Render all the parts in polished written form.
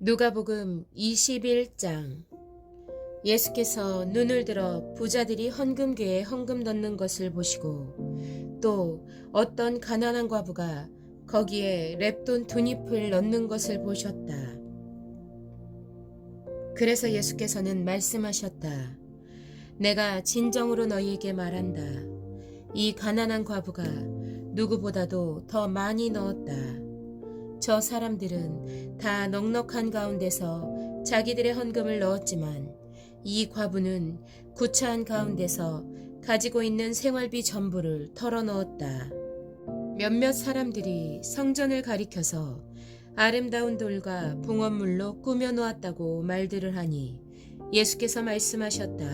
누가복음 21장. 예수께서 눈을 들어 부자들이 헌금궤에 헌금 넣는 것을 보시고 또 어떤 가난한 과부가 거기에 렙돈 2잎을 넣는 것을 보셨다. 그래서 예수께서는 말씀하셨다. 내가 진정으로 너희에게 말한다. 이 가난한 과부가 누구보다도 더 많이 넣었다. 저 사람들은 다 넉넉한 가운데서 자기들의 헌금을 넣었지만 이 과부는 구차한 가운데서 가지고 있는 생활비 전부를 털어넣었다. 몇몇 사람들이 성전을 가리켜서 아름다운 돌과 봉헌물로 꾸며놓았다고 말들을 하니 예수께서 말씀하셨다.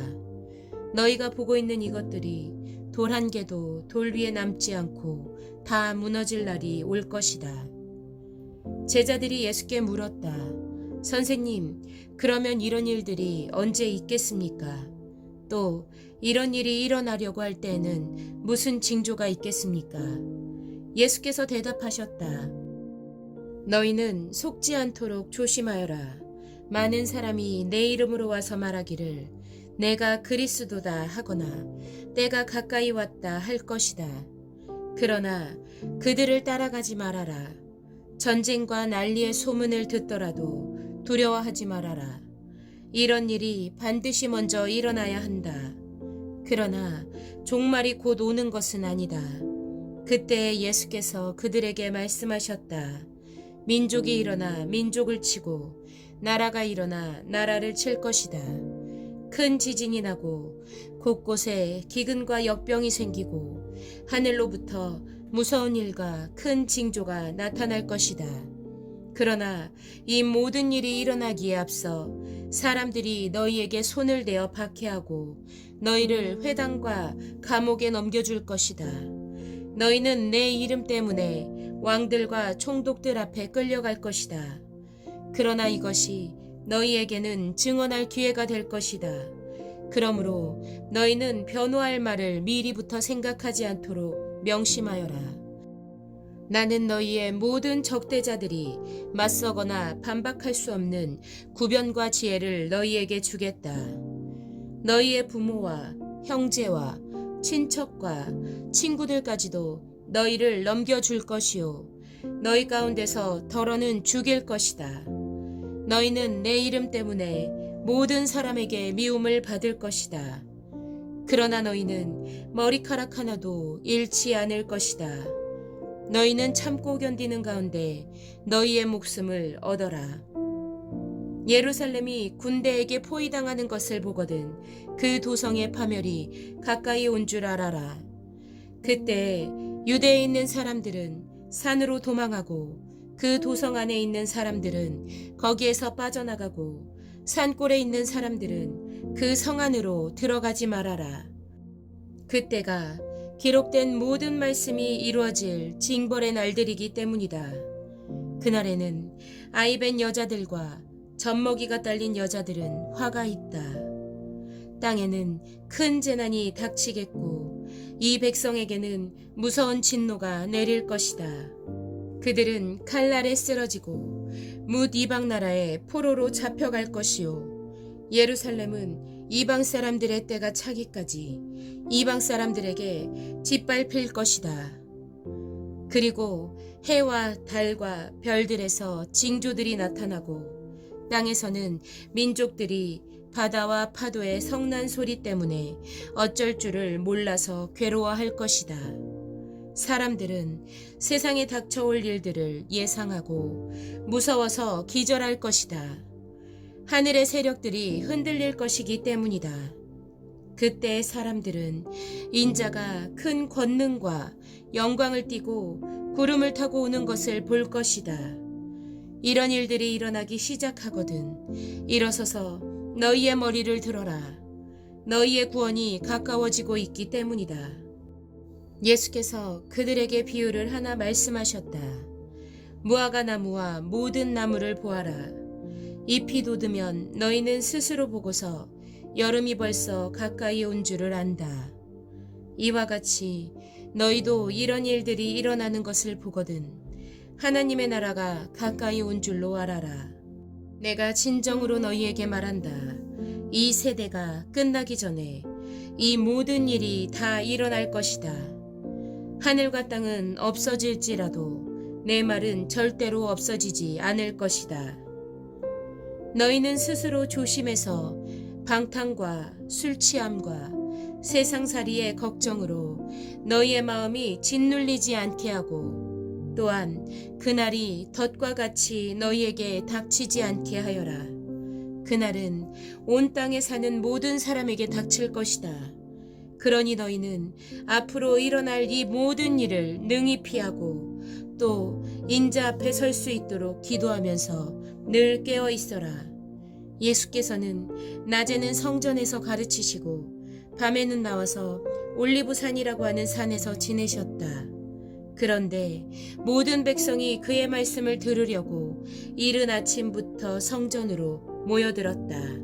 너희가 보고 있는 이것들이 돌 한 개도 돌 위에 남지 않고 다 무너질 날이 올 것이다. 제자들이 예수께 물었다. 선생님, 그러면 이런 일들이 언제 있겠습니까? 또 이런 일이 일어나려고 할 때에는 무슨 징조가 있겠습니까? 예수께서 대답하셨다. 너희는 속지 않도록 조심하여라. 많은 사람이 내 이름으로 와서 말하기를 내가 그리스도다 하거나 때가 가까이 왔다 할 것이다. 그러나 그들을 따라가지 말아라. 전쟁과 난리의 소문을 듣더라도 두려워하지 말아라. 이런 일이 반드시 먼저 일어나야 한다. 그러나 종말이 곧 오는 것은 아니다. 그때 예수께서 그들에게 말씀하셨다. 민족이 일어나 민족을 치고 나라가 일어나 나라를 칠 것이다. 큰 지진이 나고 곳곳에 기근과 역병이 생기고 하늘로부터 무서운 일과 큰 징조가 나타날 것이다. 그러나 이 모든 일이 일어나기에 앞서 사람들이 너희에게 손을 대어 박해하고 너희를 회당과 감옥에 넘겨줄 것이다. 너희는 내 이름 때문에 왕들과 총독들 앞에 끌려갈 것이다. 그러나 이것이 너희에게는 증언할 기회가 될 것이다. 그러므로 너희는 변호할 말을 미리부터 생각하지 않도록 명심하여라. 나는 너희의 모든 적대자들이 맞서거나 반박할 수 없는 구변과 지혜를 너희에게 주겠다. 너희의 부모와 형제와 친척과 친구들까지도 너희를 넘겨줄 것이요. 너희 가운데서 더러는 죽일 것이다. 너희는 내 이름 때문에 모든 사람에게 미움을 받을 것이다. 그러나 너희는 머리카락 하나도 잃지 않을 것이다. 너희는 참고 견디는 가운데 너희의 목숨을 얻어라. 예루살렘이 군대에게 포위당하는 것을 보거든 그 도성의 파멸이 가까이 온 줄 알아라. 그때 유대에 있는 사람들은 산으로 도망하고 그 도성 안에 있는 사람들은 거기에서 빠져나가고 산골에 있는 사람들은 그 성 안으로 들어가지 말아라. 그때가 기록된 모든 말씀이 이루어질 징벌의 날들이기 때문이다. 그날에는 아이벤 여자들과 젖먹이가 딸린 여자들은 화가 있다. 땅에는 큰 재난이 닥치겠고 이 백성에게는 무서운 진노가 내릴 것이다. 그들은 칼날에 쓰러지고 뭇 이방 나라에 포로로 잡혀갈 것이요. 예루살렘은 이방 사람들의 때가 차기까지 이방 사람들에게 짓밟힐 것이다. 그리고 해와 달과 별들에서 징조들이 나타나고 땅에서는 민족들이 바다와 파도의 성난 소리 때문에 어쩔 줄을 몰라서 괴로워할 것이다. 사람들은 세상에 닥쳐올 일들을 예상하고 무서워서 기절할 것이다. 하늘의 세력들이 흔들릴 것이기 때문이다. 그때 사람들은 인자가 큰 권능과 영광을 띠고 구름을 타고 오는 것을 볼 것이다. 이런 일들이 일어나기 시작하거든 일어서서 너희의 머리를 들어라. 너희의 구원이 가까워지고 있기 때문이다. 예수께서 그들에게 비유를 하나 말씀하셨다. 무화과 나무와 모든 나무를 보아라. 잎이 돋으면 너희는 스스로 보고서 여름이 벌써 가까이 온 줄을 안다. 이와 같이 너희도 이런 일들이 일어나는 것을 보거든 하나님의 나라가 가까이 온 줄로 알아라. 내가 진정으로 너희에게 말한다. 이 세대가 끝나기 전에 이 모든 일이 다 일어날 것이다. 하늘과 땅은 없어질지라도 내 말은 절대로 없어지지 않을 것이다. 너희는 스스로 조심해서 방탕과 술 취함과 세상살이의 걱정으로 너희의 마음이 짓눌리지 않게 하고 또한 그날이 덫과 같이 너희에게 닥치지 않게 하여라. 그날은 온 땅에 사는 모든 사람에게 닥칠 것이다. 그러니 너희는 앞으로 일어날 이 모든 일을 능히 피하고 또 인자 앞에 설 수 있도록 기도하면서 늘 깨어 있어라. 예수께서는 낮에는 성전에서 가르치시고 밤에는 나와서 올리브산이라고 하는 산에서 지내셨다. 그런데 모든 백성이 그의 말씀을 들으려고 이른 아침부터 성전으로 모여들었다.